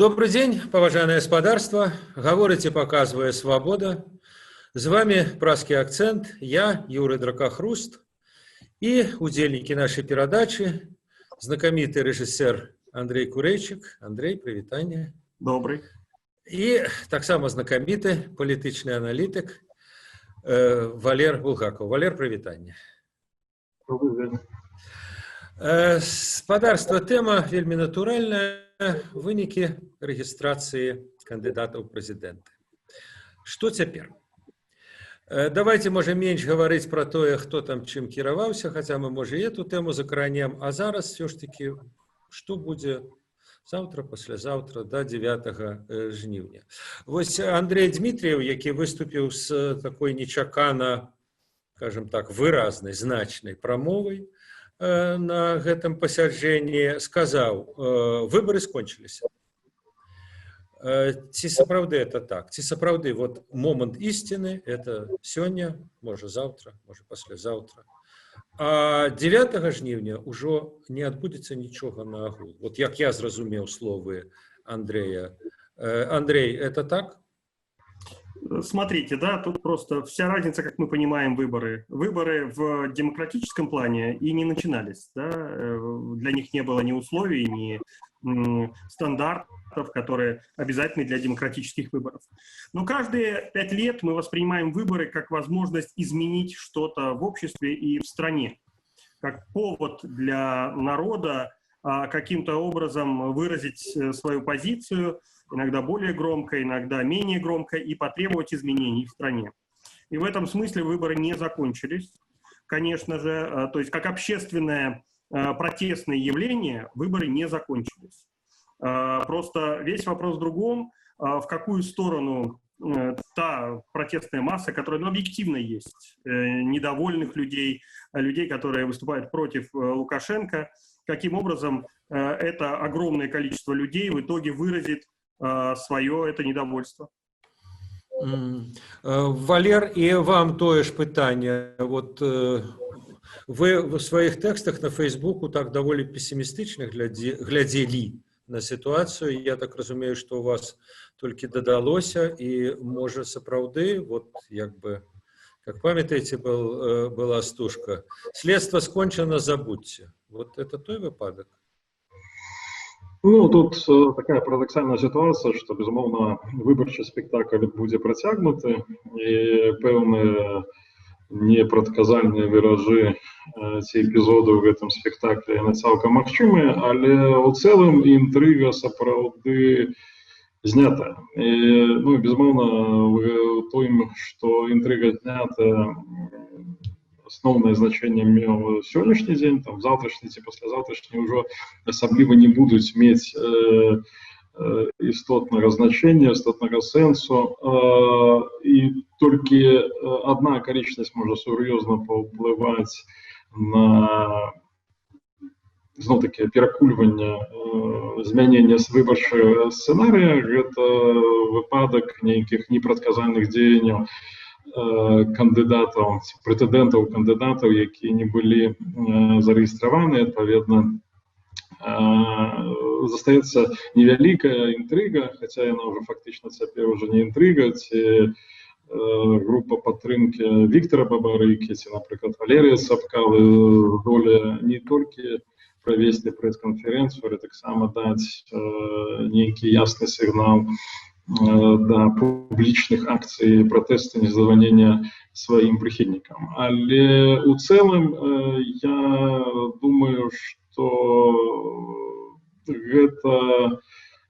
Добрый день, поважанное господарство. Говорите, показывая свобода. С вами «Пражский акцент», я, Юрий Дракохруст, и удзельники нашей передачи, знакомитый режиссер Андрей Курейчик. Андрей, привитание. Добрый. И так само знакомитый политичный аналитик Валер Булгаков. Валер, привитание. Добрый день. Спадарства тема вельмі натуральная, вынікі рэгістрацыі кандыдатаў ў прэзідэнты. Што цяпер? Давайте, можа, менш гаварыць пра тое, хто там чым кіраваўся, хаця мы, можа, і эту тэму закранем, а зараз все ж таки, што будзе заўтра, паслязаўтра, да 9 жніўня. Вось Андрей Дмітрыеў, які выступіў з такой нечакана, скажем так, выразнай, значнай прамовай, на гэтым пасяджэнні сказаў, выборы скончыліся. Ці сапраўды это так? Ці сапраўды вот момант ісціны это сёння, можа заўтра, можа паслязаўтра. А 9 жніўня ўжо не адбудзецца нічога на агул. Вот як я зразумеў словы Андрея. Андрей, это так? Смотрите, да, тут просто вся разница, как мы понимаем, выборы. Выборы в демократическом плане и не начинались, да, для них не было ни условий, ни стандартов, которые обязательны для демократических выборов. Но каждые 5 лет мы воспринимаем выборы как возможность изменить что-то в обществе и в стране, как повод для народа каким-то образом выразить свою позицию, иногда более громко, иногда менее громко, и потребовать изменений в стране. И в этом смысле выборы не закончились. Конечно же, то есть как общественное протестное явление выборы не закончились. Просто весь вопрос в другом, в какую сторону та протестная масса, которая объективно есть, недовольных людей, людей, которые выступают против Лукашенко, каким образом это огромное количество людей в итоге выразит свое это недовольство. Валер, і вам тое ж пытанне. Вот вы в сваіх тэкстах на Фейсбуку так даволі пессімістычна глядзелі на ситуацию. Я так разумею, что у вас толькі дадалося, і можа сапраўды, вот як бы, как памятаете, была стужка, следство скончено, забудьте. Вот это той выпадок? Ну, тут такая парадоксальная ситуация, что, безумоўна, выбарчы спектакль будзе працягнуты, і пэўныя непрадказальныя віражы ці эпізоды ў гэтым спектаклі яны цалкам магчымыя, але ў цэлым інтрыга сапраўды знята. І, ну, безумоўна, у тым, што інтрыга знята, основное значение меў сённяшні дзень, там завтрашні ці паслязаўтрашні ўжо асабліва не будуць мець істотнага значення, істотнага сэнсу, і толькі адна акалічнасць можа сур'ёзна паўплываць на зноў-такі перакульванне змянення выбарчага сцэнарыя. Гэта выпадак нейкіх непрадказальных дзеянняў кандыдатаў, прэтэндэнтаў кандыдатаў, якія не былі зарэгістраваны, адпаведна застаецца невялікая інтрыга, хаця яна ўжо фактычна цяпер уже не інтрыга, ці група падтрымкі Віктара Бабарыкі, ці, напрыклад, Валерыя Сапкалы здолее не толькі правесці прэс-канферэнцыю, але таксама даць нейкі ясны сігнал да публічных акцый пратэсту, незадавальнення сваім прыхільнікам. Але у цэлым я думаю, што гэта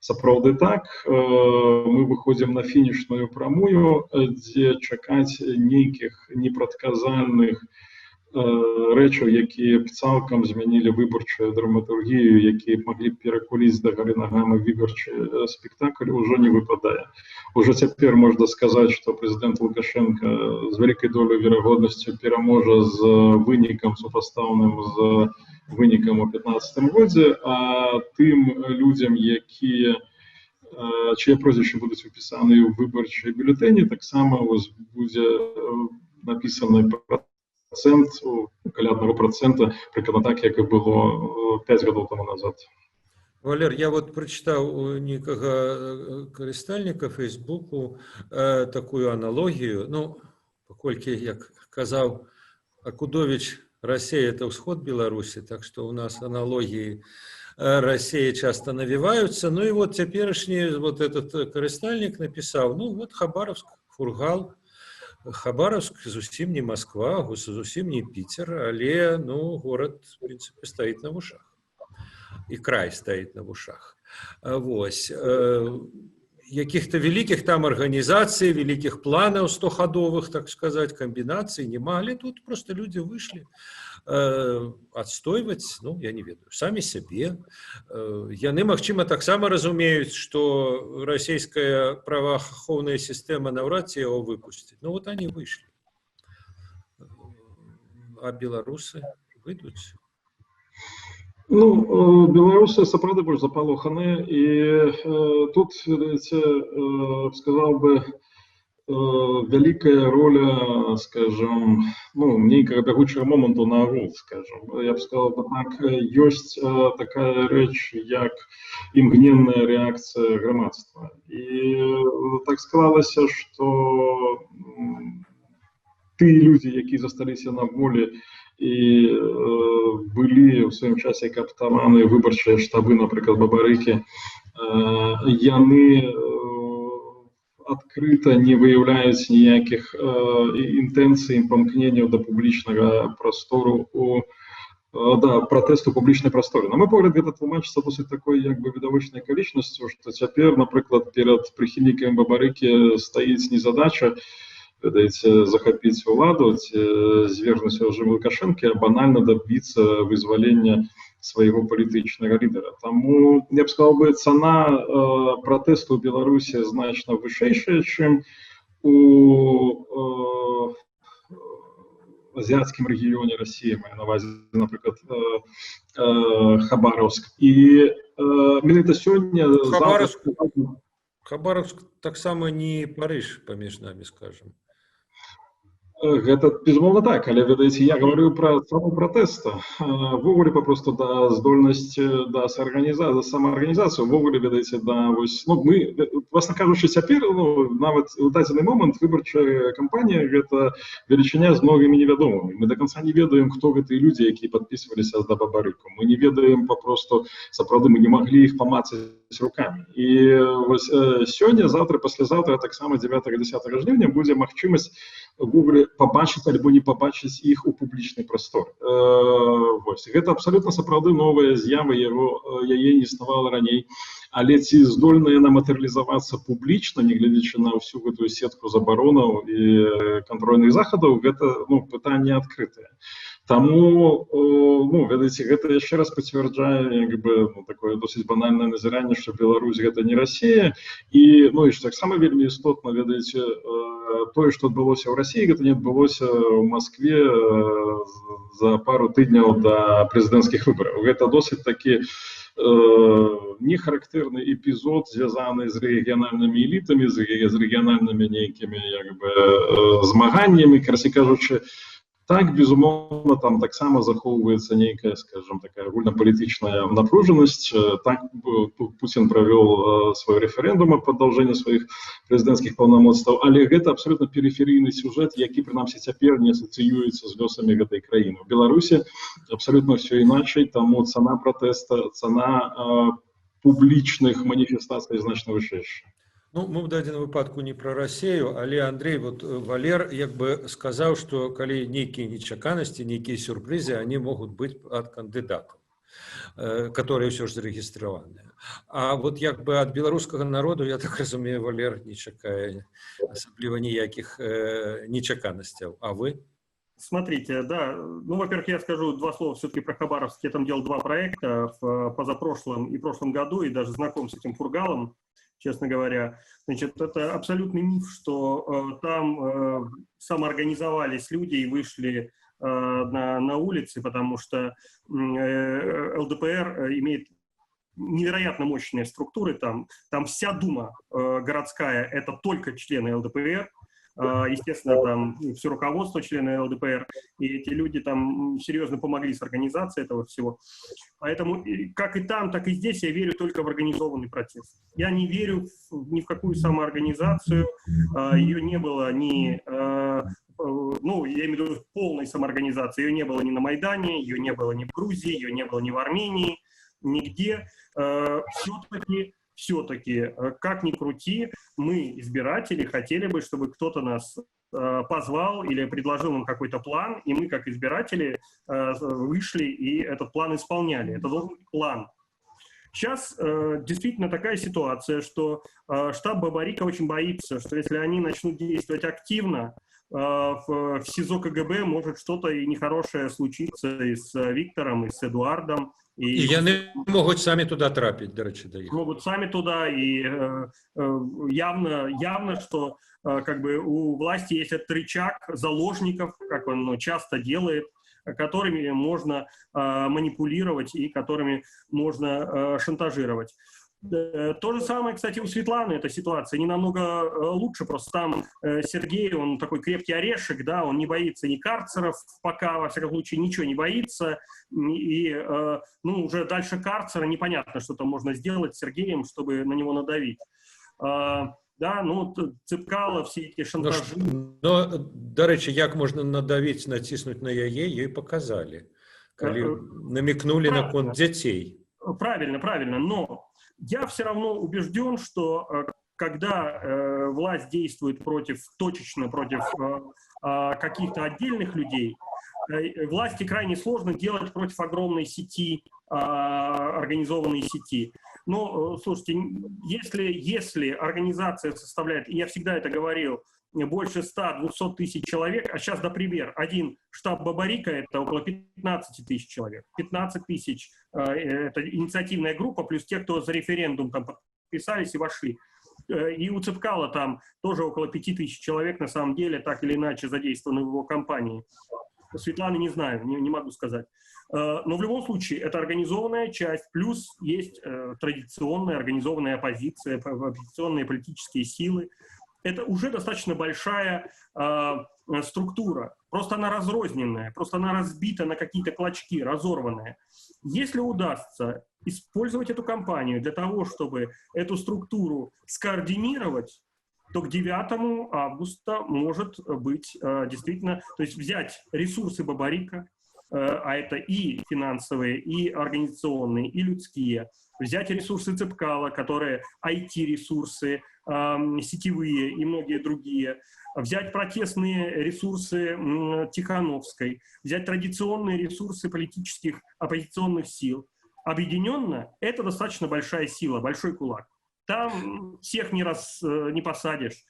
сапраўды так. Мы выходзім на фінішную прамую, дзе чакаць нейкіх непрадказальных рэчаў, якія б цалкам змянілі выбарчую драматургію, якія б маглі перакуліць да гары нагамі выбарчы спектакль, ужо не выпадае. Уже цяпер можна сказаць, што прэзідэнт Лукашенко з вялікай долай верагоднасцю пераможа з вынікам супастаўным з вынікам у 15 годзе, а тым людзям, якія чые прозвішчы будуць упісаны ў выбарчай бюлетэні, таксама будзе напісаны каля 1%, прыкладна так, як і было 5 гадоў тому назад. Валер, я вот прочитаў у некага карыстальніка Фейсбуку такую аналогію. Ну, паколькі, як казаў Акудович, Россия — это ўсход Беларусі, так что у нас аналогии России часто навиваются. Ну и вот теперешний вот этот карыстальник написал, ну вот Хабаровск, Фургал, Хабаровск зусім не Москва, зусім не Питер, але, ну, город, в принципе, стоит на ушах. И край стоит на ушах. Вось. Каких-то великих там организаций, великих планов 100-ходовых, так сказать, комбинаций нема, але тут просто люди вышли отстойваць, ну, я не ведаю, самі сябе. Яны, магчыма, таксама разумеюць, што расійская праваахоўная сістэма наўрад ці яго выпусціць. Ну, вот они вышли. А беларусы выйдуць? Ну, беларусы сапраўды больш запалоханы, і тут, ведаеце, сказаў бы, вялікая роля, скажем, ну, нейкага бягучага моманту на агул, скажем. Я б сказал бы так, ёсць такая рэч, як імгненная рэакцыя грамадства. І так склалася, што тыя людзі, якія засталіся на волі, і былі ў сваім часе кааптаваны выбарчыя штабы, напрыклад, Бабарыкі, яны адкрыта не выяўляюць ніякіх інтэнцый, памкненняў да публічнага прастору, да пратэсту публічнай прасторы. На мой погляд, гэта тлумачыцца досыць такой як бы відавочнай акалічнасцю, што цяпер, напрыклад, перад прыхільнікамі Бабарыкі стаіць не задача, ведаеце, захапіць уладу, звергнуць рэжым Лукашэнкі, а банальна дабіцца вызвалення свайго палітычнага лідара. Таму, я б сказал бы, цана пратэсту ў Беларусі значна вышэйшая, чым у азіяцкім рэгіёне Расіі, маю на ўвазе, напрыклад, Хабаровск. І менавіта сёння... Хабаровск таксама не Париж, паміж намі, скажем. Гэта, безумоўна, так, але, ведаеце, я говорю пра цану пратэста. Ввогуле, папросту, да здольнасці да самаарганізацыі, ввогуле, ведаеце, да, вось, ну, мы, власна кажучы, цяпер, ну, нават у дадзены момант выбарчая кампанія — гэта велічыня з многімі невядомымі. Мы да канца не ведаем, хто гэтыя людзі, якія падпісваліся за Бабарыку. Мы не ведаем, папросту, сапраўды, мы не маглі іх памацаць рукамі. І вось сёння, заўтра, паслязаўтра, таксама 9-10 жніўня будзе магчымасць ввогуле пабачыць альбо не пабачыць іх у публічнай прасторы. Вось. Гэта абсалютна сапраўды новая з'ява, яе не існавала раней. Але ці здольна яна матэрыялізавацца публічна, нягледзячы на ўсю гэтую сетку забаронаў і кантрольных захадаў, гэта, ну, пытанне адкрытае. Таму, ну, ведаеце, гэта яшчэ раз пацвярджае, як бы, ну, такое досыць банальнае назіранне, што Беларусь — гэта не Расія. І, ну, і таксама вельмі істотна, ведаеце, тое, што адбылося ў Расіі, гэта не адбылося ў Маскве за пару тыдняў да прэзідэнцкіх выбараў. Гэта досыць такі нехарактэрны эпізод, звязаны з рэгіянальнымі элітамі, з рэгіянальнымі нейкімі, як бы, змаганнямі, карацей кажучы. Так, безумоўна, там таксама захоўваецца нейкая, скажем, такая агульнапалітычная напружанасць. Так, Путін правёл свой рэферэндум аб падаўжэнні сваіх прэзідэнцкіх паўнамоцтваў, але гэта абсалютна перыферыйны сюжэт, які, прынамсі, цяпер не асацыюецца з лёсамі гэтай краіны. У Беларусі абсалютна ўсё іначай, таму цана пратэста, цана публічных маніфестацый значна вышэйшая. Ну, мы в дадзеным выпадку не про Россию, але Андрей, вот Валер як бы сказал, что калі нейкие нечаканности, нейкие сюрпризы, они могут быть от кандидатов, которые все же зарегистрированы. А вот як бы от белорусского народу, я так разумею, Валер не чакае асабліва ніяких нечаканностей. А вы? Смотрите, да, ну, во-первых, я скажу два слова все-таки про Хабаровск. Я там делал два проекта в позапрошлом и прошлом году, и даже знаком с этим Фургалом, честно говоря. Значит, это абсолютный миф, что там самоорганизовались люди и вышли на улицы, потому что ЛДПР имеет невероятно мощные структуры там. Там вся дума городская — это только члены ЛДПР. естественно, там все руководство, члены ЛДПР, и эти люди там серьезно помогли с организацией этого всего. Поэтому как и там, так и здесь я верю только в организованный процесс. Я не верю ни в какую самоорганизацию, ее не было ни... ну, я имею в виду полной самоорганизации, ее не было ни на Майдане, ее не было ни в Грузии, ее не было ни в Армении, нигде. Все-таки, как ни крути, мы, избиратели, хотели бы, чтобы кто-то нас позвал или предложил нам какой-то план, и мы, как избиратели, вышли и этот план исполняли. Это должен быть план. Сейчас действительно такая ситуация, что штаб Бабарика очень боится, что если они начнут действовать активно, в СИЗО КГБ может что-то и нехорошее случиться и с Виктором, и с Эдуардом. И яны могут сами туда трапить, до речи, доехать. Могут сами туда, и явно, что как бы у власти есть этот рычаг заложников, как он часто делает, которыми можно манипулировать и которыми можно шантажировать. То же самое, кстати, у Светланы эта ситуация не намного лучше, просто там Сергей, он такой крепкий орешек, да, он не боится ни карцеров пока, во всяком случае, ничего не боится, и, ну, уже дальше карцера непонятно, что там можно сделать с Сергеем, чтобы на него надавить. Да, ну, Цепкало, все эти шантажи. Но, до речі, як можна надавить, натиснуть на яе, ей показали, коли намекнули на конт детей. Правильно, но я все равно убежден, что когда власть действует точечно против каких-то отдельных людей, власти крайне сложно делать против огромной сети, организованной сети. Но, слушайте, если организация составляет, и я всегда это говорил, больше 100-200 тысяч человек, а сейчас, например, один штаб Бабарика — это около 15 тысяч человек. 15 тысяч — это инициативная группа, плюс те, кто за референдум там подписались и вошли. И у Цепкала там тоже около 5000 человек, на самом деле, так или иначе задействованы в его кампании. Светланы не знаю, не могу сказать. Но в любом случае, это организованная часть, плюс есть традиционная организованная оппозиция, оппозиционные политические силы. Это уже достаточно большая структура. Просто она разрозненная, просто она разбита на какие-то клочки, разорванная. Если удастся использовать эту кампанию для того, чтобы эту структуру скоординировать, то к 9 августа может быть действительно, то есть взять ресурсы Бабарика, а это и финансовые, и организационные, и людские, взять ресурсы Цепкала, которые IT-ресурсы, сетевые и многие другие, взять протестные ресурсы Тихановской, взять традиционные ресурсы политических оппозиционных сил. Объединенно это достаточно большая сила, большой кулак. Там всех не посадишь.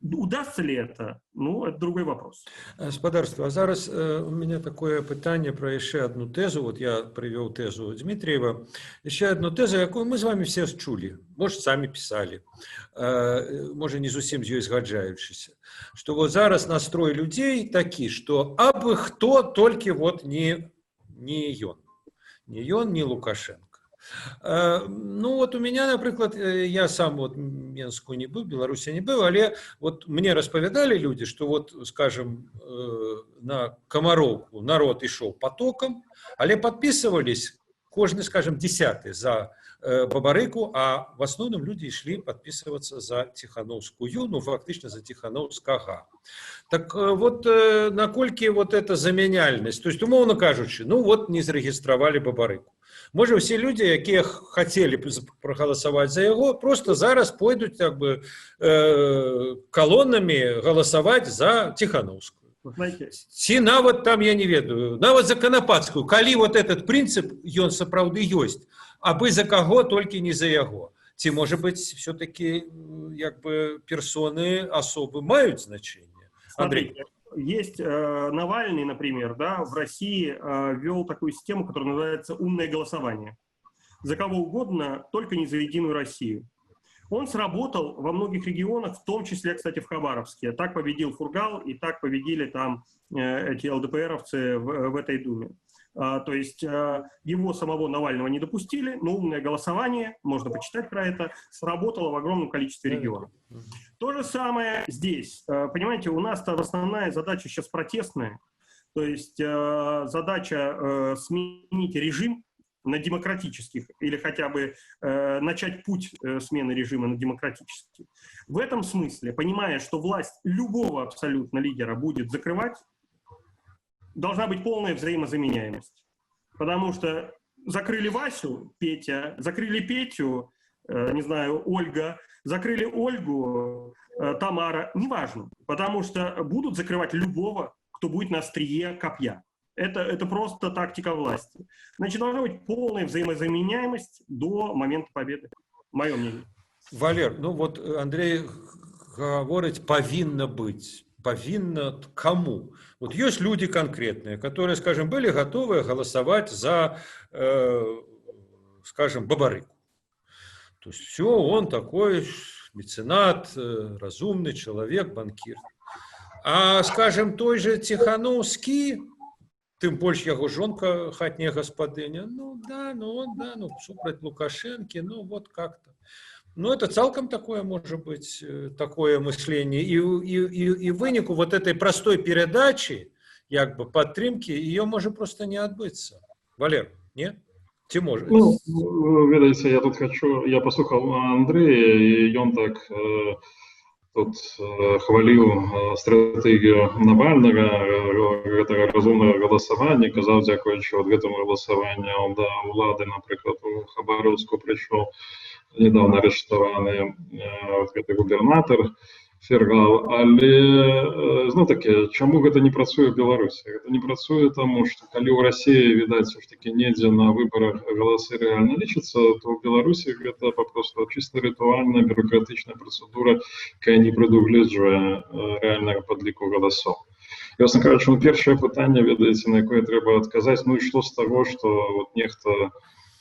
Удастся ли это? Ну, это другой вопрос. Спадарство, а зараз у меня такое питание про еще одну тезу. Вот я привел тезу Дмитриева. Еще одну тезу, якую мы с вами все чули. Может, сами писали. Может, не совсем с ней згаджаючись. Что вот зараз настрой людей такие, что абы кто только вот не ён. Не ён, не Лукашенко. Ну, вот у меня, например, я сам вот в Минску не был, в Беларуси не был, але вот мне распавядали люди, что вот, скажем, на Комаровку народ шел потоком, але подписывались кожны, скажем, 10-й за Бабарыку, а в основном люди шли подписываться за Тихановскую, ну, фактично за Тихановскага. Так вот, накольки вот эта заменяльность, то есть, умовно кажучи, ну, вот не зарегистрировали Бабарыку. Может, все люди, которые хотели проголосовать за его, просто зараз пойдут как бы колоннами голосовать за Тихановскую. Ці нават там, я не ведаю, нават за Канапацкую, калі вот этот принцип, ён сапраўды ёсць, абы за кого, только не за яго. Ці, может быть, все-таки как бы персоны, особы мают значение? Андрей. Есть Навальный, например, да, в России ввел такую систему, которая называется «умное голосование». За кого угодно, только не за Единую Россию. Он сработал во многих регионах, в том числе, кстати, в Хабаровске. Так победил Фургал, и так победили там эти ЛДПРовцы в этой Думе. То есть его самого Навального не допустили, но умное голосование, можно почитать про это, сработало в огромном количестве регионов. То же самое здесь. Понимаете, у нас основная задача сейчас протестная, то есть задача сменить режим на демократических, или хотя бы начать путь смены режима на демократический. В этом смысле, понимая, что власть любого абсолютно лидера будет закрывать, должна быть полная взаимозаменяемость. Потому что закрыли Васю, Петя, закрыли Петю, не знаю, Ольга, закрыли Ольгу, Тамара, неважно. Потому что будут закрывать любого, кто будет на острие копья. Это просто тактика власти. Значит, должна быть полная взаимозаменяемость до момента победы. Мое мнение. Валер, ну вот Андрей говорит, повинно быть. Повинно кому? Вот есть люди конкретные, которые, скажем, были готовы голосовать за, скажем, Бабарыку. То есть все, он такой меценат, разумный человек, банкир. А, скажем, той же Тихановский, тым больше яго жонка хатняя гаспадыня, ну супраць Лукашенко, ну вот как-то. Ну, это целком такое, может быть, такое мышление. И вынику вот этой простой передачи, как бы, подтримки, ее может просто не отбыться. Валер, нет? Ці может? Ну, видите, я тут хочу, я послухал Андрея, и он так тут хвалил стратегию Навального, этого разумного голосования, казал, дякуючи вот этому голосованию, он до влады, например, у Хабаровску пришел, недавно арештований губернатор Фергал, але знову-таки, чому гэта не працуе в Беларусі? Гэта не працуе тому, што калі ў Расіі, відаць, все ж таки недзе на выборах галасы реально лічацца, то в Беларусі гэта попросту чисто ритуальная бюрократичная процедура, якая не прадугледжвае реальнага падліку галасоў. І, власне кажучи, першае пытанне, ведаеце, на якое трэба адказаць, ну і што з таго, што вот нехта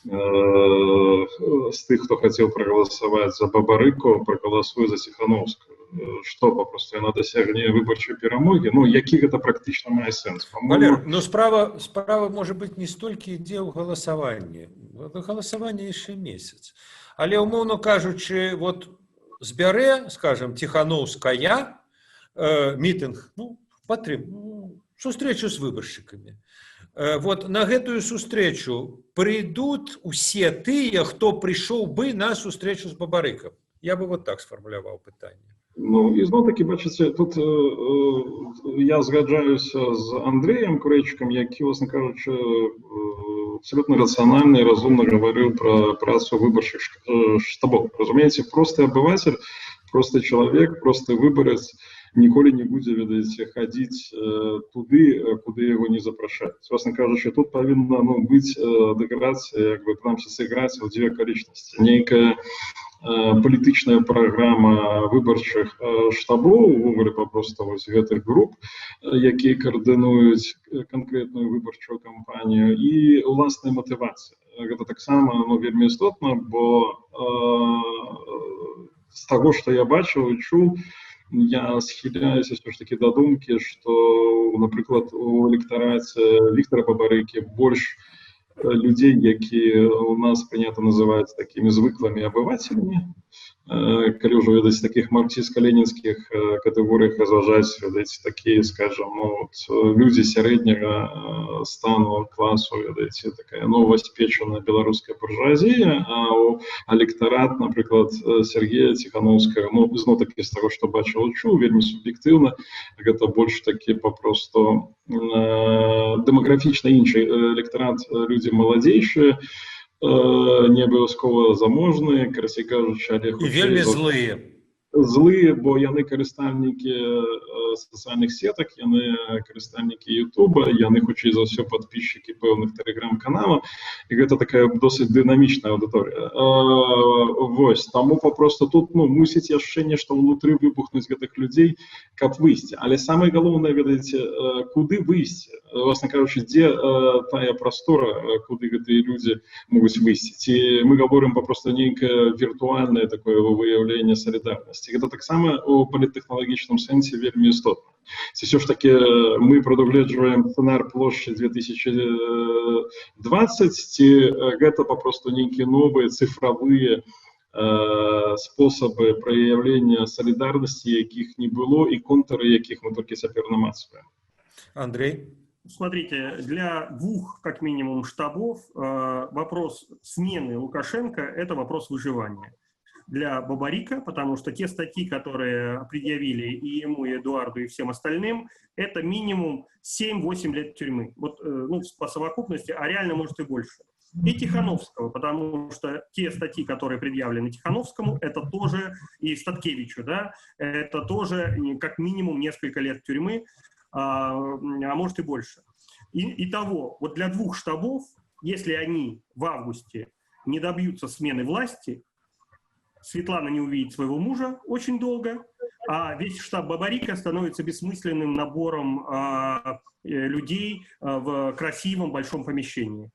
з тых, хто хацеў прагаласаваць за Бабарыку, прагаласуе за Тихановскую. Што, папросту яна дасягне выбарчай перамогі? Ну, які гэта практычна мае сэнс? Валер, но справа может быть не столькі ідзе ў галасаванні. Галасаванне яшчэ месяц. Але, умоўна кажучы, вот збярэ, скажем, Тихановская мітынг, ну, сустрэчу з выбаршчыкамі. Вот на гэтую сустрэчу прыйдуць усе тыя, хто прыйшоў бы на сустрэчу з Бабарыкам. Я бы вот так сфармуляваў пытанне. Ну, і зноў-таки, бачыце, тут я згаджаюся з Андреем Курейчыкам, які, власне кажучи, абсолютно рационально и разумно говорил про працу выборчих штабов. Разумеете, простый обыватель, простый человек, простый выборец ніколі не будзе, ведаеце, хадзіць туды, куды его не запрашаюць. Власне кажучи, тут павінна быць дэградацыя, як бы прынамсі сыграць у дзве акалічнасці. Нейкая палітычная праграма выбарчых штабоў, увогуле папросту вось гэтых груп, якія каардынуюць канкрэтную выбарчую кампанію, і ўласная матывацыя. Гэта таксама вельмі істотна, бо з таго, што я бачыў і чуў, я схиляюся все ж таки до думки, что, например, у электорате Виктора Бабарыки больше людей, які у нас принято называть такими звыклыми обывателями, калі ўжо, ведаць, таких марксистско-ленинских категориях разважаць, ведаць, такие, скажем, люди среднего стану, классу, ведаць, такая новоспеченная белорусская буржуазия, а у электорат, например, Сергея Тихановского, зноў-таки з таго, што бачыў, чуў, вельмі суб'ектыўна, гэта больш такі папросту демографічна іншы электорат, люди маладзейшыя, не абавязкова заможныя, карацей кажучы, але і вельмі злыя. Злыя, бо яны карыстальнікі сацыяльных сетак, яны карыстальнікі Ютуба, яны хутчэй за ўсё падпісчыкі пэўных тэлеграм-каналаў, і гэта такая досыць дынамічная аўдыторыя. Вось, таму папросту тут, мусіць яшчэ нешта ўнутры выбухнуць гэтых людзей, каб выйсці. Але самае галоўнае, ведаеце, куды выйсці? власне кажучи, дзе тая прастора, куды гэтыя людзі могуць выйсці? Ці мы гаворым папросту нейкае віртуальнае такое выяўленне салідарнасці? Гэта таксама у паліттэхналагічным сэнсе вельмі істотна. Ці ўсё ж таки мы прадугледжваем сцэнар плошчы 2020, ці гэта папросту нейкія новыя цифравыя способы проявления солидарности, якіх не было, и контуры якіх мы только цяпер намацваем. Андрей? Смотрите, для двух, как минимум, штабов вопрос смены Лукашенко – это вопрос выживания. Для Бабарика, потому что те статьи, которые предъявили и ему, и Эдуарду, и всем остальным, это минимум 7-8 лет тюрьмы. Вот, ну, по совокупности, а реально, может, и больше. И Тихановского, потому что те статьи, которые предъявлены Тихановскому, это тоже, и Статкевичу, да, это тоже как минимум несколько лет тюрьмы, а может и больше. Итого, вот для двух штабов, если они в августе не добьются смены власти, Светлана не увидит своего мужа очень долго, а весь штаб Бабарика становится бессмысленным набором людей в красивом большом помещении,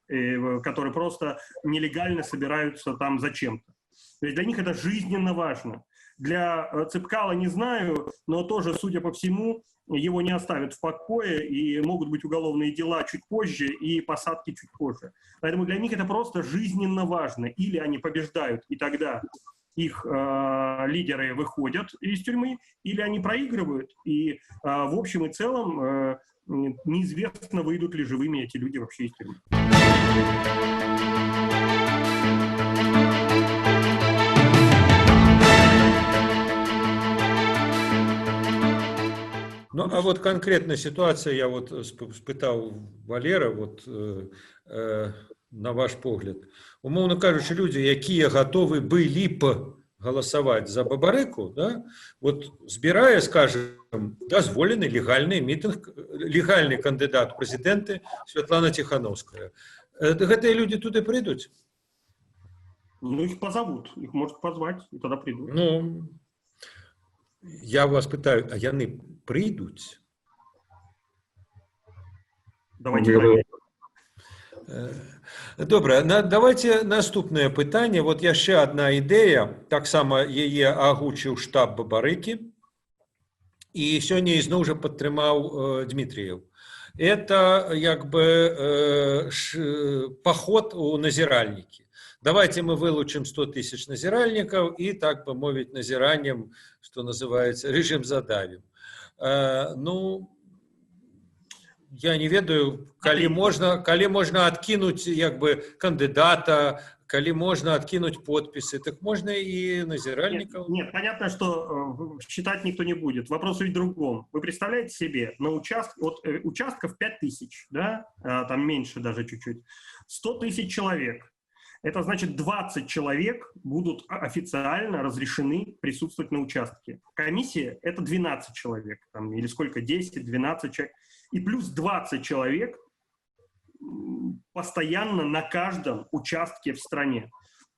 которые просто нелегально собираются там зачем-то. То есть для них это жизненно важно. Для Цепкала не знаю, но тоже, судя по всему, его не оставят в покое, и могут быть уголовные дела чуть позже и посадки чуть позже. Поэтому для них это просто жизненно важно. Или они побеждают, и тогда их лидеры выходят из тюрьмы, или они проигрывают, и в общем и целом неизвестно, выйдут ли живыми эти люди вообще из тюрьмы. Ну, а вот конкретная ситуация, я вот спытаў Валера, вот на ваш погляд. Умоўна кажучы, людзі, якія гатовы былі б галасаваць за Бабарыку, да, вот збірае, скажем, дазволены легальны мітынг, легальны кандыдат у прэзідэнты Светлана Тихановская. Гэтыя людзі туды прыйдуць? Ну, их позовут, их может позвать, и тогда придут. Ну, я вас пытаю, а яны прыйдуць? Давайте проверим. Добра, давайте наступнае пытанне. Вот яшчэ одна ідэя, таксама яе агучыў штаб Бабарыкі, і сёння ізноў жа падтрымаў Дмітрыеў. Это як бы поход у назиральники. Давайте мы вылучим 100 тысяч назиральников и, так бы мовить, назиранием, что называется, режим задавим. Ну, я не ведаю, коли можно откинуть як бы кандидата, коли можно откинуть подписи, так можно и назиральников. Нет, понятно, что считать никто не будет. Вопрос ведь в другом. Вы представляете себе, на участков 5000, да, там меньше даже чуть-чуть, 100 тысяч человек. Это значит, 20 человек будут официально разрешены присутствовать на участке. Комиссия – это 12 человек, там, или сколько, 10-12 человек. И плюс 20 человек постоянно на каждом участке в стране.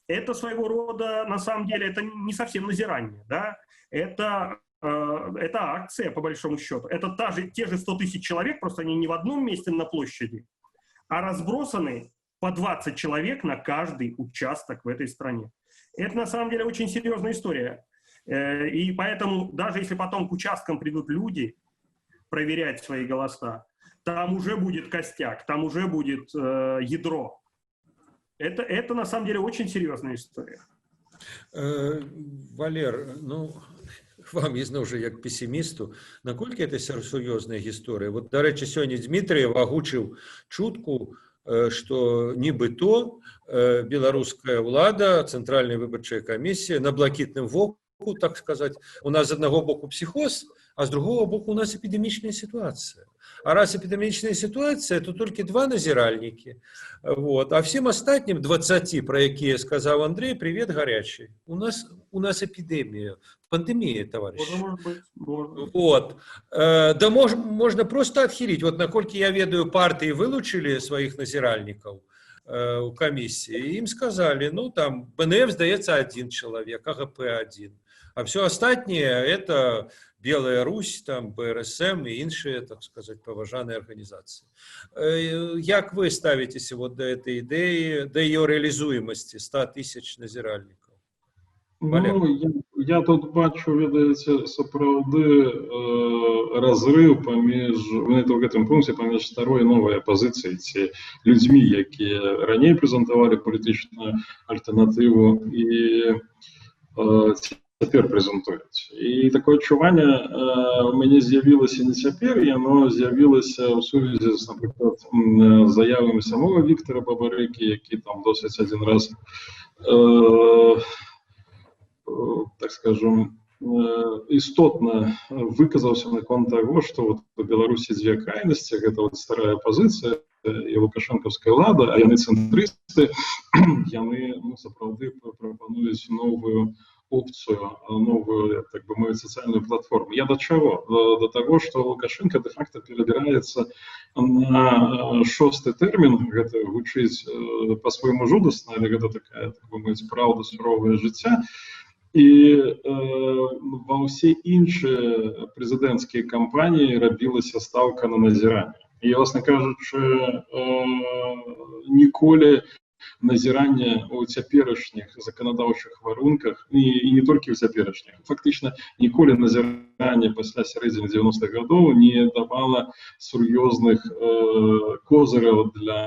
Это своего рода, на самом деле, это не совсем назирание, да? Это акция, по большому счету. Это те же 100 тысяч человек, просто они не в одном месте на площади, а разбросаны по 20 человек на каждый участок в этой стране. Это, на самом деле, очень серьезная история. И поэтому, даже если потом к участкам придут люди проверять свои голоса, там уже будет костяк, там уже будет ядро. Это, на самом деле, очень серьезная история. Валер, ну, вам ізноў жа як пессімісту, наколькі это сур'ёзная гісторыя? Вот, до речі, сёння Дмітрыев агучыў чутку, что нібыто беларуская ўлада, цэнтральная выбарчая камісія на блакітным воку, так сказать, у нас з аднаго боку психоз, а с другого боку у нас эпидемичная ситуация. А раз эпидемичная ситуация, то только 2 назиральники. Вот. А всем остальным 20, про якія сказал Андрей, привет горячий. У нас эпидемия, пандемия, товарищи. Может быть. Вот. Да можно просто отхилить. Вот накольки я ведаю, партии вылучили своих назиральников у комиссии, им сказали, ну там БНФ сдается 1 человек, АГП 1. А все астатняе это Белая Русь, там БРСМ и іншыя, так сказать, паважаныя арганізацыі. Як вы ставіцеся вот да этой ідэі, да ее реалізуемасці 100 тысяч назіральнікаў? Ну, я тут бачу, ведаеце, сапраўды разрыв паміж, в гэтым пункце паміж старой і новай апазіцыяй, ці людзьмі, якія раней прэзентавалі палітычную альтэрнатыву і цяпер прэзентуюць. І такое адчуванне у мяне з'явілася не цяпер, яно з'явілася ў сувязі з, напрыклад, заявамі самого Віктора Бабарыкі, які там досыць адзін раз так скажем, істотна выказаўся наконт таго, што вот у Беларусі дзве крайнасці, гэта вот старая апазіцыя і лукашэнкаўская ўлада, а яны цэнтрысты, яны сапраўды прапануюць новую опцыю, новую, так бы мовіць, сацыяльную платформу. Я да чаго? До таго, што Лукашенко де-факто перабіраецца на 6-й тэрмін, гэта гучыць па-свойму жудасна, але гэта такая, так бы мовіць, праўда, суровае жыцця. І ва ўсе іншыя прэзідэнцкія кампаніі рабілася стаўка на назіранне. І, власна кажучы, ніколі назіранне ў цяперашніх заканадаўчых варунках, і не толькі ў цяперашніх, фактычна ніколі назіранне пасля сярэдзіны 90-х гадоў не давала сур'ёзных козыраў для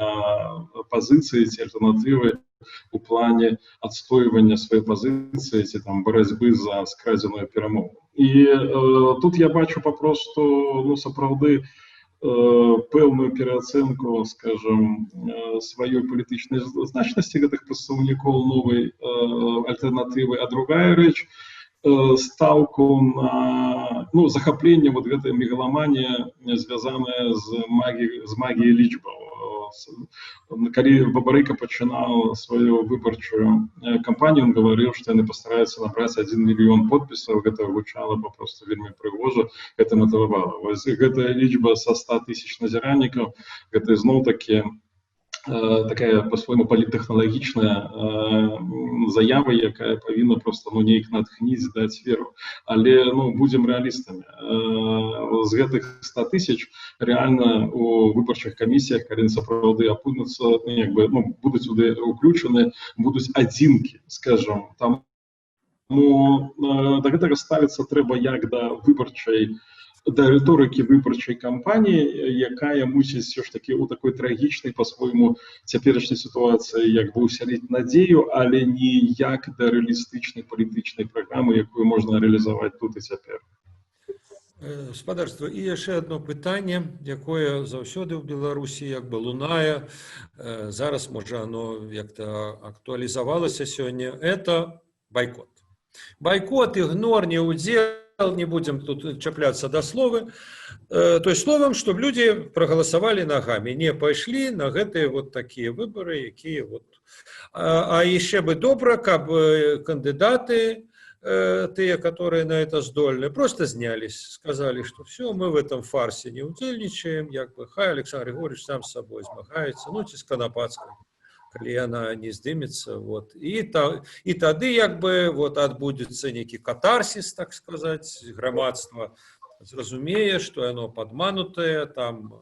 пазіцыі ці альтэрнатывы у плане адстойвання сваёй пазіцыі ці там барацьбы за скрадзеную перамогу. І тут я бачу папросту, сапраўды, пэўную пераацэнку, скажем, сваёй палітычнай значнасці гэтых прадстаўнікоў новай альтэрнатывы, а другая рэч стаўку на захапленне вот гэтай мегаламанія, звязаная з магіяй лічбаў. Калі Бабарыка пачынаў сваю выбарчую кампанію, он гаварыў, што яны пастараюцца набраць 1 мільён подпісаў, гэта гучала папросту вельмі прыгожа, гэта матывавала. Вось гэтая лічба са 100 тысяч назіральнікаў, гэта зноў-такі такая по-свойму політтэхналагічная заява, якая павінна просто неяк натхніць, даць веру. Але будзем рэалістамі. З гэтых 100 тысяч реально у выбарчых камісіях, калі сапраўды апынуцца, будуць уключаны, будуць адзінкі, скажем. Таму да гэтага ставіцца трэба як да выбарчай, да рыторыкі выбарчай кампаніі, якая мусіць все ж таки у такой трагічнай па-свойму цяперашняй сітуацыі як бы усяліць надзею, але ніяк да рэалістычнай палітычнай праграмы, якую можна рэалізаваць тут і цяпер. Спадарства, і яшчэ одно пытанне, якое заўсёды ў Беларусі як бы лунае, зараз можа оно як-то актуалізавалася сёння, это байкот. Байкот, ігнор, неудзел, не будем тут чапляться до слова, то есть словом, чтобы люди проголосовали ногами, не пошли на гэтые вот такие выборы, якія вот. А еще бы добро, каб кандидаты, те, которые на это здольны, просто снялись, сказали, что все, мы в этом фарсе не удзельнічаем, як бы, хай Александр Григорьевич сам с собой змагаецца, ці з Канапацкай, калі яна не здымецца, вот. І тады як бы вот адбудзецца нейкі катарсіс, так сказаць, грамадства зразумее, што яно падманутае, там,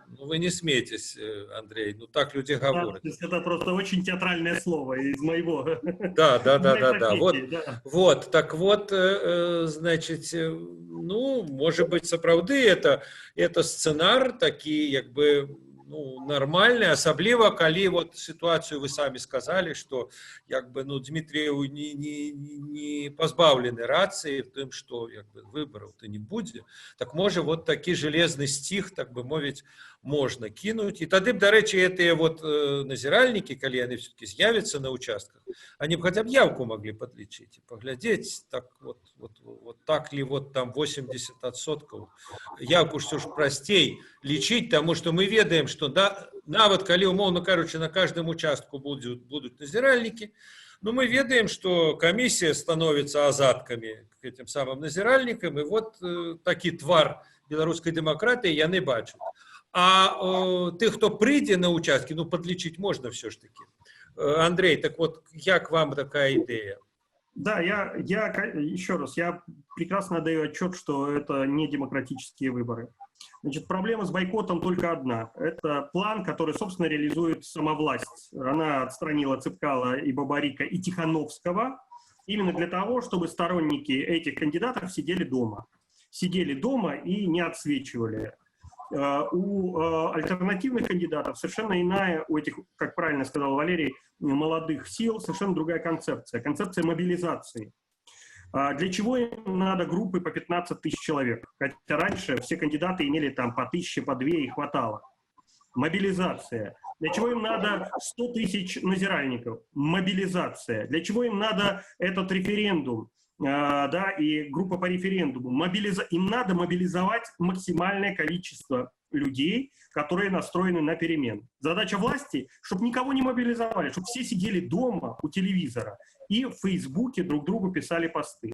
вы не смейтесь, Андрей, так люди говорят. Это просто очень театральное слово из моего. Да. Вот, так вот, значит, может быть, сапраўды это сценар такі, як бы, нормальный, асабліва, калі вот ситуацию вы сами сказали, что як бы, Дмитриев не позбавлены рации в том, что як бы, выборов-то не будет, так может вот такі железный стих, так бы мовить, можно кинуть. И тады, до речи, этие вот назиральники, калі они все-таки з'явятся на участках, они бы хотя бы явку могли подлечить и поглядеть, так вот так ли вот там 80%. Явку что ж простей лечить, потому что мы ведаем, что нават калі, умовно кажучи, на каждом участку будут назиральники, но мы ведаем, что комиссия становится азадками к этим самым назиральникам, и вот такі твар беларускай дэмакратыі яны бачат. А тых, хто прыйдзе на участкі, подлечить можно все ж таки. Андрей, так вот, як вам такая идея? Да, еще раз, я прекрасно даю отчет, что это не демократические выборы. Значит, проблема с бойкотом только одна. Это план, который, собственно, реализует сама власть. Она отстранила Цепкала и Бабарика и Тихановского именно для того, чтобы сторонники этих кандидатов сидели дома. Сидели дома и не отсвечивали. У альтернативных кандидатов совершенно иная, у этих, как правильно сказал Валерий, молодых сил, совершенно другая концепция. Концепция мобилизации. Для чего им надо группы по 15 тысяч человек? Хотя раньше все кандидаты имели там по 1000, по 2 и хватало. Мобилизация. Для чего им надо 100 тысяч назиральников? Мобилизация. Для чего им надо этот референдум? Да, и группа по референдуму. Им надо мобилизовать максимальное количество людей, которые настроены на перемены. Задача власти, чтобы никого не мобилизовали, чтобы все сидели дома у телевизора и в Фейсбуке друг другу писали посты.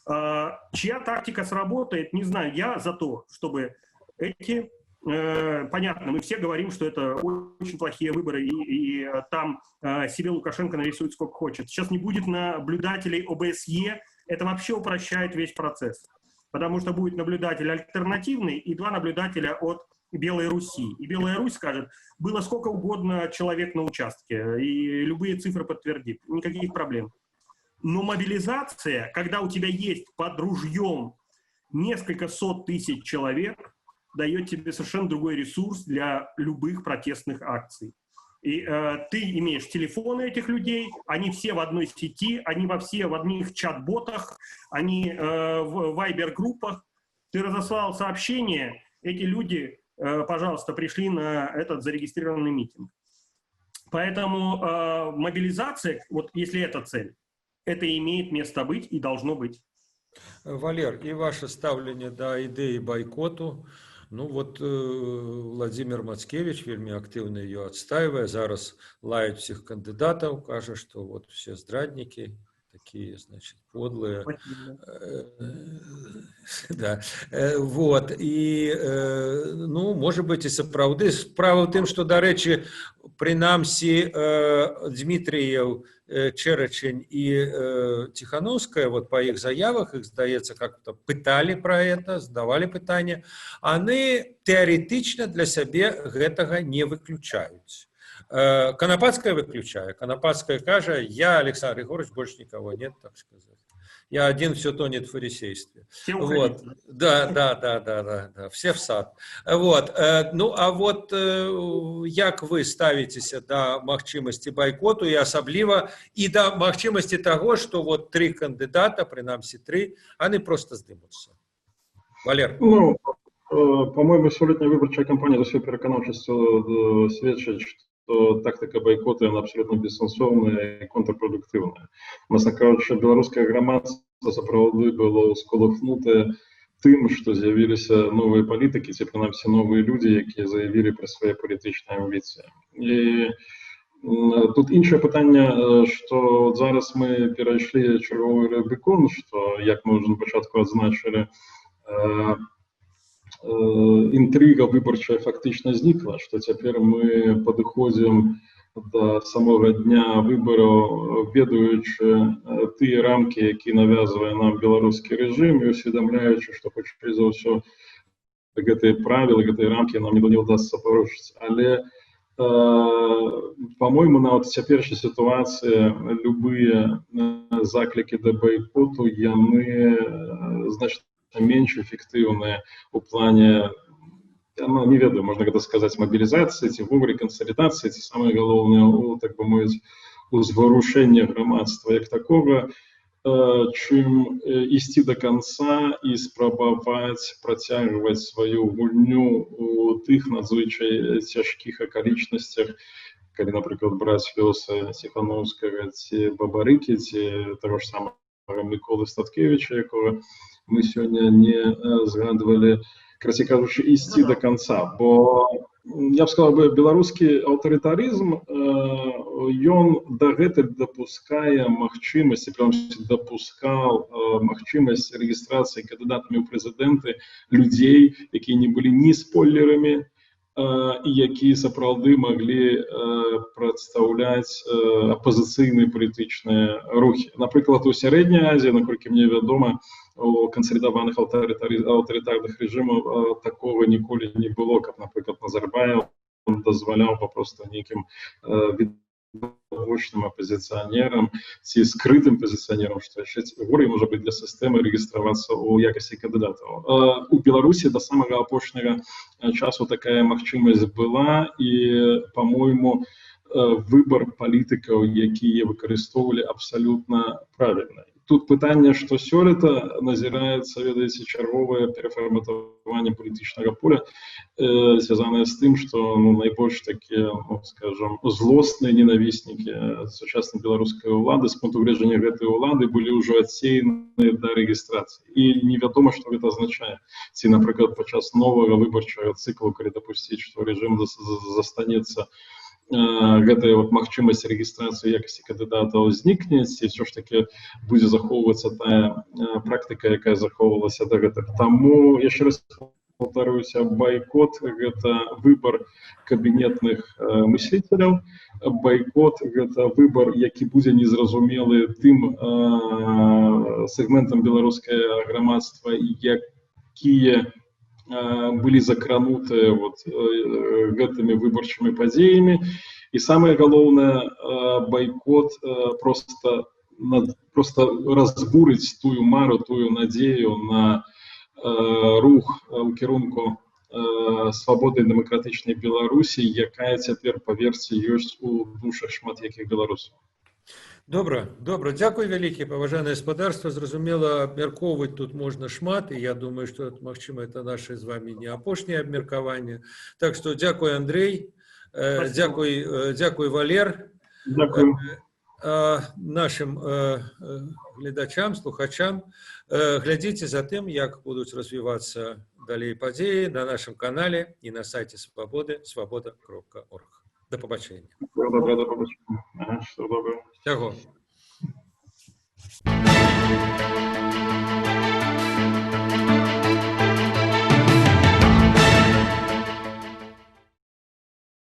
Чья тактика сработает, не знаю. Я за то, чтобы эти... Понятно, мы все говорим, что это очень плохие выборы, и там себе Лукашенко нарисует сколько хочет. Сейчас не будет наблюдателей ОБСЕ, это вообще упрощает весь процесс. Потому что будет наблюдатель альтернативный и 2 наблюдателя от Белой Руси. И Белая Русь скажет, было сколько угодно человек на участке, и любые цифры подтвердит, никаких проблем. Но мобилизация, когда у тебя есть под ружьем несколько сот тысяч человек, дает тебе совершенно другой ресурс для любых протестных акций. И ты имеешь телефоны этих людей, они все в одной сети, они все в одних чат-ботах, они в вайбер-группах. Ты разослал сообщение, эти люди, пожалуйста, пришли на этот зарегистрированный митинг. Поэтому мобилизация, вот если это цель, это имеет место быть и должно быть. Валер, и ваше ставление до идеи бойкоту. Ну вот Владимир Мацкевич вельмі актыўна ее адстаивае, зараз лает всех кандидатов, кажа, что вот все здрадники, такие, значит, подлые. Да. Вот. И, ну, может быть, и сапраўды. Справа в тым, что, дарэчы, прынамсі Дмитриев, Черечень и Тихановская, вот по их заявах, их, здаецца, как-то пытали про это, задавали пытания, они теоретично для себе гэтага не выключают. Конопатская выключает. Конопатская кажа, я, Александр Егорович, больше никого нет, так сказать. Я один, все тонет в фарисействе. Вот. Да, все в сад. Вот. Ну, а вот як вы ставитесь до магчымасці бойкоту и особливо и до магчымасці того, что вот 3 кандидата, принамсі 3, они просто сдымутся? Валер. Ну, по-моему, сёлетняя выборчая кампанія за сваёй пераканаўчасцю сведчыць, что тактика бойкота она абсолютно бессенсовная и контрпродуктивная. Власне кажучи, белорусское громадство сапраўды было сколыхнутое тем, что з'явилися новые политики, ці принаймні новые люди, які заявили про свои політичні амбіції. І тут інше питання, що зараз ми перейшли черговий Рубікон, що, як ми вже на початку означили, интрига выборчая фактично зникла, что теперь мы подходим до самого дня выборов, ведаючи ті рамки, які навязывает нам белорусский режим, и усведомляючи, что хоч за все гэтые правила, гэтые рамки нам не удастся порушить. Але, по-моему, на вот цяперашняй ситуации любые заклики до бойкоту, яны значит менш эффективные в плане, ну, не ведаю, можно гэта сказать, мобилизации, ці вовремя консолидации, ці самое головное, так бы мовить, узворушение громадства як такого, чым ісці до конца и спрабаваць працягваць свою гульню у тых надзвычай цяжкіх акалічнасцях, калі, напрыклад, браць лёсы Тихановскага ці Бабарыкі, ці того ж самого Миколы Статкевича, якого мы сегодня не згадывали, короче кажучи, ісці до конца. Бо, я б сказал, беларускі аўтарытарызм, ён дагэтуль дапускае магчымасць, дапускаў магчымасць рэгістрацыі кандыдатамі ў прэзідэнты людзей, якія не былі ні спойлерамі, і які сапраўды маглі прадстаўляць апазіцыйныя палітычныя рухі. Напрыклад, у Сярэдняй Азіі, наколькі мне вядома, у кансалідаваных аўтарытарных рэжымаў такога ніколі не было, каб, напрыклад, Назарбаев дазваляў папросту нейкім відавочным апозіцыянерам ці скрытым пазіцыянерам, што яшчэ горай можа быць для сістэмы рэгістравацца ў якасці кандыдатаў. У Беларусі да самага апошняга часу такая магчымасць была, і, па-мойму, выбар палітыкаў, якія выкарыстоўвалі, абсалютна правільна. Тут пытанне, што сёлета назіраецца, ведаеце, чарговае перафарматаванне палітычнага поля, звязанае з тым, што найбольш такія, скажам, злосныя ненавіснікі сучаснай беларускай улады з пункту гледжання гэтай улады былі ўжо адсеяныя да рэгістрацыі. І невядома, што гэта азначае. Ці, напрыклад, падчас новага выбарчага цыклу, калі дапусціць, што рэжым застанецца, гэтая магчымасць рэгістрацыі якасці кандыдатаў знікне, ці ўсё ж такі будзе захоўвацца тая практыка, якая захоўвалася дагэтуль. Таму, яшчэ раз паўтаруюся, байкот — гэта выбар кабінетных мыслителяў, байкот — гэта выбар, які будзе незразумелы тым сегментам беларускага грамадства, якія былі закранутыя гэтымі выбарчымі падзеямі. І самае галоўнае, байкот просто разбурыць тую мару, тую надзею на рух у кірунку свабоды і дэмакратычнай Беларусі, якая цяпер, паверце, ёсць у душах шмат якіх беларусаў. Добра. Дзякуй вялікі, паважанае гаспадарства. Зразумела, абмяркоўваць тут можна шмат, і я думаю, што, магчыма, это наше з вами не апошняе абмеркаванне. Так што дзякуй, Андрэй, дзякуй, Валер. Дзякуй. Нашим гледачам, слухачам. Глядзіце за тым, як будуць развівацца далей падзеі на нашым канале і на сайце Свабоды, свабода.орг. До побачення. Добре, до побачення. Все добре. Всього.